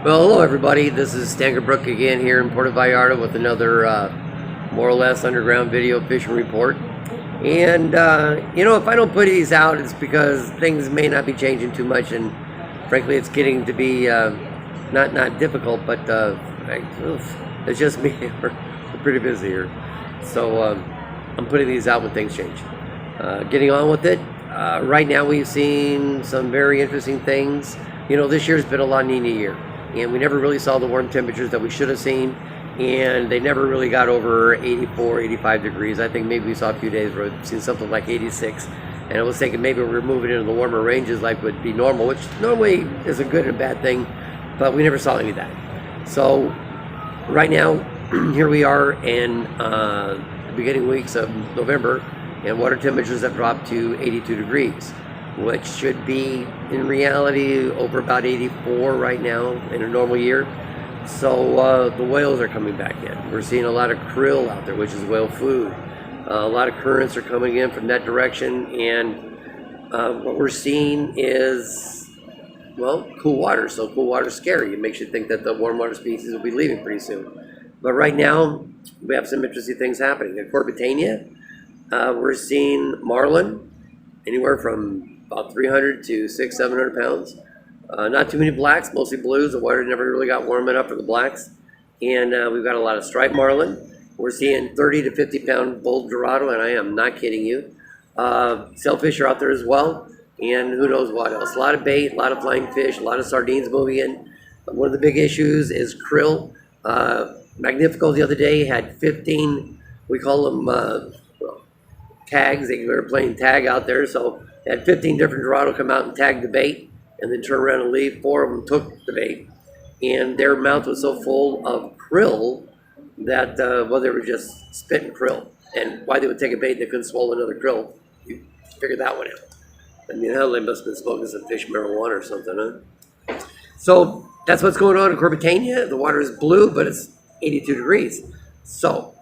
Well, hello everybody. This is Stan Gabruk again here in Puerto Vallarta with another more or less underground video fishing report. And if I don't put these out, it's because things may not be changing too much, and frankly, it's getting to be not difficult, but it's just me. We're pretty busy here, so I'm putting these out when things change. Getting on with it. Right now, we've seen some very interesting things. This year's been a La Nina year, and we never really saw the warm temperatures that we should have seen, and they never really got over 84, 85 degrees. I think maybe we saw a few days where we've seen something like 86, and I was thinking maybe we're moving into the warmer ranges like would be normal, which normally is a good and bad thing, but we never saw any of that. So right now, here we are in the beginning weeks of November, and water temperatures have dropped to 82 degrees. Which should be, in reality, over about 84 right now in a normal year. So the whales are coming back in. We're seeing a lot of krill out there, which is whale food. A lot of currents are coming in from that direction, and what we're seeing is, well, cool water. So cool water is scary. It makes you think that the warm water species will be leaving pretty soon. But right now, we have some interesting things happening. At Corbetena, we're seeing marlin, anywhere from about 300 to 600-700 pounds. Not too many blacks, mostly blues. The water never really got warm enough for the blacks. And we've got a lot of striped marlin. We're seeing 30 to 50 pound bull dorado, and I am not kidding you. Sailfish are out there as well, and who knows what else. A lot of bait, a lot of flying fish, a lot of sardines moving in. One of the big issues is krill. Magnifico the other day had 15, we call them tags. They were playing tag out there, so had 15 different dorado come out and tag the bait, and then turn around and leave. 4 of them took the bait, and their mouth was so full of krill that, they were just spitting krill. And why they would take a bait and they couldn't swallow another krill, you figure that one out. I mean, hell, they must have been smoking some fish marijuana or something, huh? So that's what's going on in Corbetena. The water is blue, but it's 82 degrees. So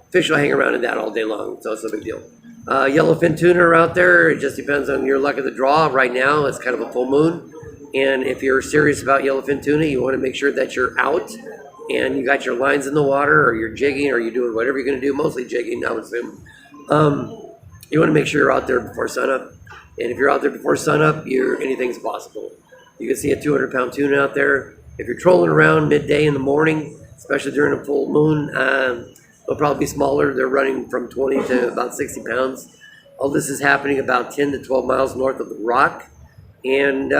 fish will hang around in that all day long, so it's no big deal. Yellowfin tuna are out there. It just depends on your luck of the draw. Right now, it's kind of a full moon. And if you're serious about yellowfin tuna, you want to make sure that you're out and you got your lines in the water, or you're jigging, or you're doing whatever you're going to do, mostly jigging, I would assume. You want to make sure you're out there before sunup. And if you're out there before sunup, anything's possible. You can see a 200-pound tuna out there. If you're trolling around midday in the morning, especially during a full moon, they'll probably be smaller. They're running from 20 to about 60 pounds. All this is happening about 10 to 12 miles north of the rock. And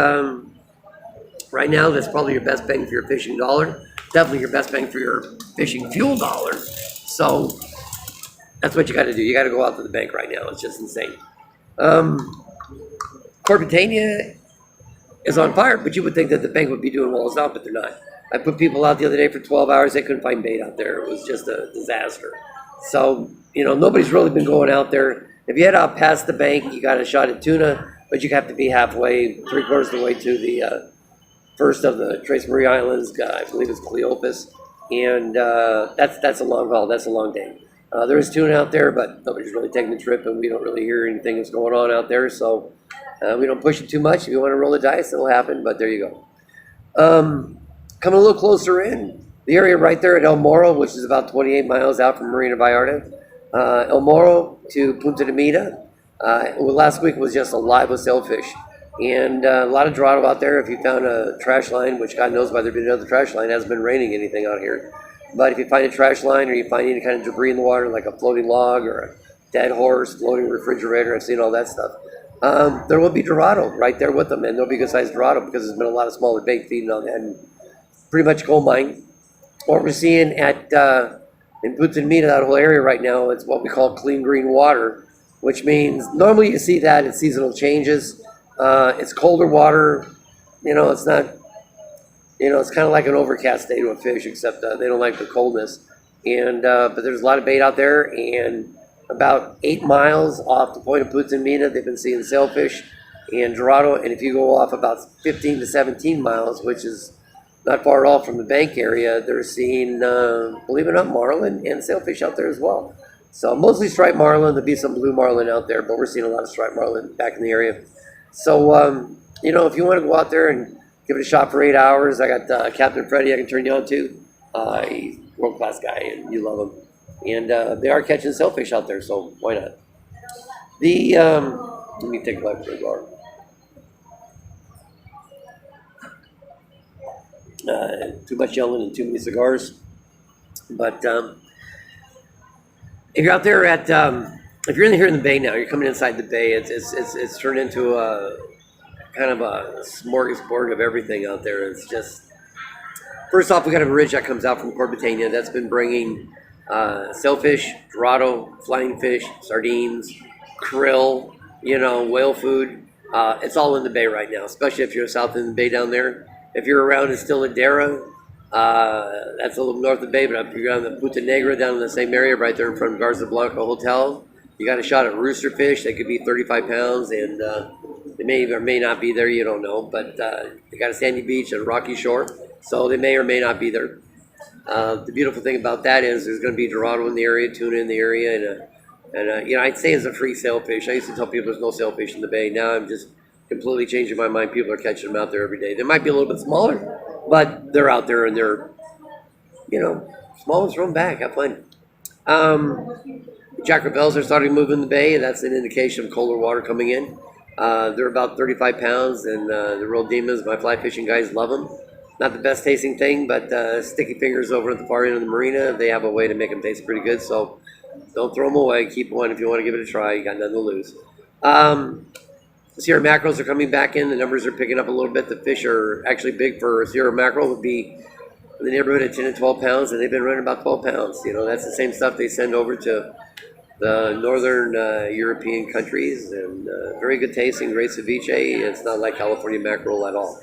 right now, that's probably your best bang for your fishing dollar. Definitely your best bang for your fishing fuel dollar. So that's what you got to do. You got to go out to the bank right now. It's just insane. Corbetena is on fire, but you would think that the bank would be doing walls out, but they're not. I put people out the other day for 12 hours. They couldn't find bait out there. It was just a disaster. So, nobody's really been going out there. If you head out past the bank, you got a shot at tuna, but you have to be halfway, 3/4 of the way to the first of the Tres Marie Islands. I believe it's Cleopas. And that's a long haul. That's a long day. There is tuna out there, but nobody's really taking the trip, and we don't really hear anything that's going on out there. So we don't push it too much. If you want to roll the dice, it'll happen, but there you go. Coming a little closer in, the area right there at El Morro, which is about 28 miles out from Marina Vallarta. El Morro to Punta de Mita. Last week was just alive with sailfish. And a lot of dorado out there. If you found a trash line, which God knows why there'd be another trash line, it hasn't been raining anything out here. But if you find a trash line, or you find any kind of debris in the water, like a floating log or a dead horse, floating refrigerator, I've seen all that stuff. There will be dorado right there with them, and there'll be good sized dorado because there's been a lot of smaller bait feeding on that. And pretty much gold mine. What we're seeing in Punta de Mita, that whole area right now, it's what we call clean green water, which means normally you see that in seasonal changes. It's colder water. It's not, it's kind of like an overcast day to a fish, except they don't like the coldness. And but there's a lot of bait out there, and about 8 miles off the point of Punta de Mita, they've been seeing sailfish and dorado. And if you go off about 15 to 17 miles, which is not far off from the bank area, they're seeing, believe it or not, marlin and sailfish out there as well. So mostly striped marlin. There'll be some blue marlin out there, but we're seeing a lot of striped marlin back in the area. So, if you want to go out there and give it a shot for 8 hours. I got Captain Freddie I can turn you on to. He's a world-class guy, and you love him. And they are catching sailfish out there, so why not? Let me take a look for a guard. Too much yelling and too many cigars. But if you're out there at, if you're here in the bay now, you're coming inside the bay. It's turned into a kind of a smorgasbord of everything out there. It's just, first off, we got a bridge that comes out from Corbetena that's been bringing sailfish, dorado, flying fish, sardines, krill, whale food. It's all in the bay right now, especially if you're south in the bay down there. If you're around in Stiladera, that's a little north of the bay, but if you're on the Puerto Negra down in the same area, right there in front of Garza Blanca Hotel, you got a shot at rooster fish. They could be 35 pounds, and they may or may not be there. You don't know, but they got a sandy beach and a rocky shore, so they may or may not be there. The beautiful thing about that is there's going to be dorado in the area, tuna in the area, and I'd say it's a free sailfish. I used to tell people there's no sailfish in the bay. Now I'm just completely changing my mind. People are catching them out there every day. They might be a little bit smaller, but they're out there and they're, small ones thrown back. Have fun. Jack Rebels are starting to move in the bay. That's an indication of colder water coming in. They're about 35 pounds, and the real demons. My fly fishing guys love them. Not the best tasting thing, but sticky fingers over at the far end of the marina, they have a way to make them taste pretty good. So don't throw them away. Keep one if you want to give it a try. You got nothing to lose. Sierra mackerels are coming back in. The numbers are picking up a little bit. The fish are actually big for Sierra mackerel. Would be in the neighborhood of 10 to 12 pounds, and they've been running about 12 pounds. That's the same stuff they send over to the northern European countries, and very good tasting, great ceviche. It's not like California mackerel at all.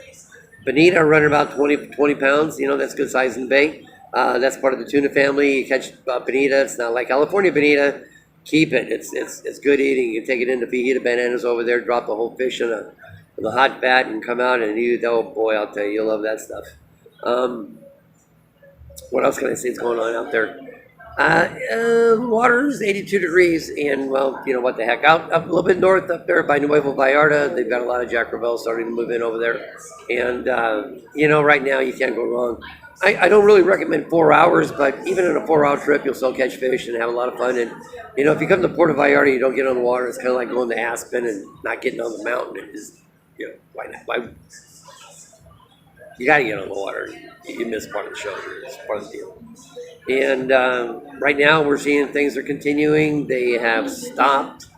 Bonita running about 20 pounds. That's good size in the bay. That's part of the tuna family. You catch bonita. It's not like California bonita. Keep it. It's good eating. You can take it into fajita bananas over there, drop the whole fish in the hot fat, and come out and eat it. Oh boy, I'll tell you, you'll love that stuff. What else can I say is going on out there? The water's 82 degrees, and well, what the heck? Out a little bit north up there by Nuevo Vallarta, they've got a lot of Jack Rebels starting to move in over there. And right now you can't go wrong. I don't really recommend 4 hours, but even in a 4-hour trip, you'll still catch fish and have a lot of fun. And if you come to Puerto Vallarta, you don't get on the water. It's kind of like going to Aspen and not getting on the mountain. It is, why not? Why? You got to get on the water. You miss part of the show. It's part of the deal. And right now we're seeing things are continuing. They have stopped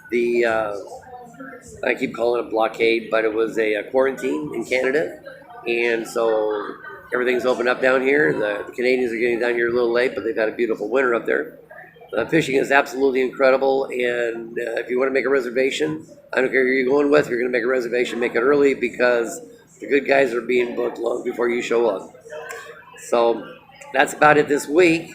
the, I keep calling it a blockade, but it was a quarantine in Canada. And so everything's opened up down here. The Canadians are getting down here a little late, but they've had a beautiful winter up there. Fishing is absolutely incredible. And if you want to make a reservation, I don't care who you're going with, if you're going to make a reservation, make it early, because the good guys are being booked long before you show up. So that's about it this week.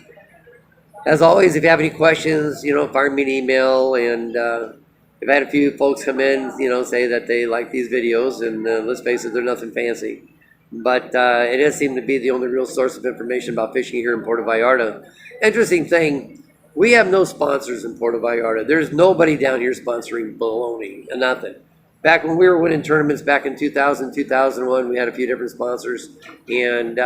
As always, if you have any questions, fire me an email. And I've had a few folks come in, say that they like these videos, and let's face it, they're nothing fancy. But it does seem to be the only real source of information about fishing here in Puerto Vallarta. Interesting thing, we have no sponsors in Puerto Vallarta. There's nobody down here sponsoring baloney, nothing. Back when we were winning tournaments back in 2000, 2001, we had a few different sponsors, and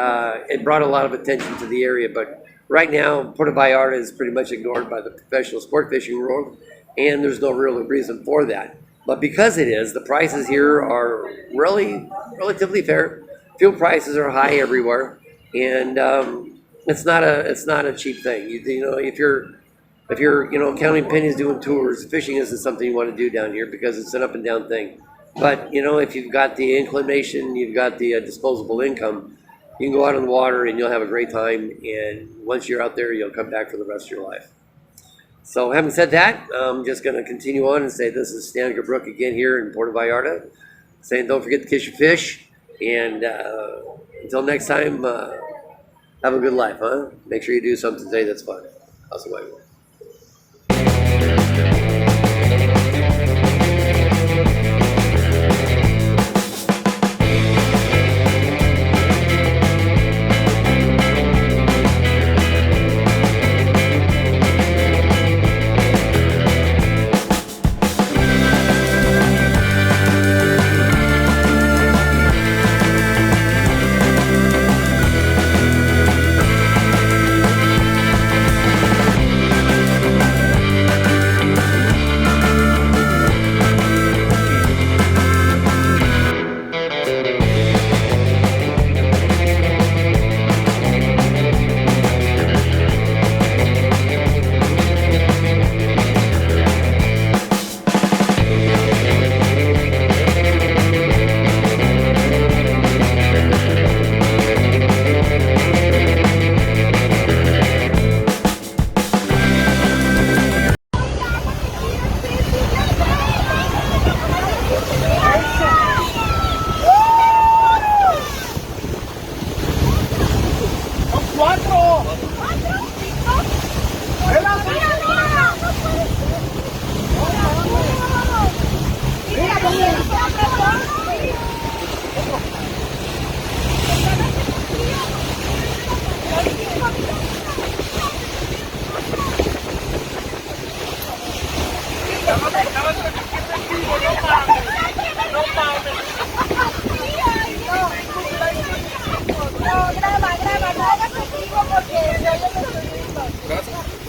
it brought a lot of attention to the area. But right now, Puerto Vallarta is pretty much ignored by the professional sport fishing world, and there's no real reason for that. But because it is, the prices here are really relatively fair. Fuel prices are high everywhere, and it's not a cheap thing. If you're counting pennies doing tours, fishing isn't something you want to do down here because it's an up and down thing. But if you've got the inclination, you've got the disposable income, you can go out on the water and you'll have a great time. And once you're out there, you'll come back for the rest of your life. So having said that, I'm just going to continue on and say this is Stan Gabruk again here in Puerto Vallarta, saying don't forget to catch your fish. And until next time, have a good life, huh? Make sure you do something today that's fun. How's the way? Gracias.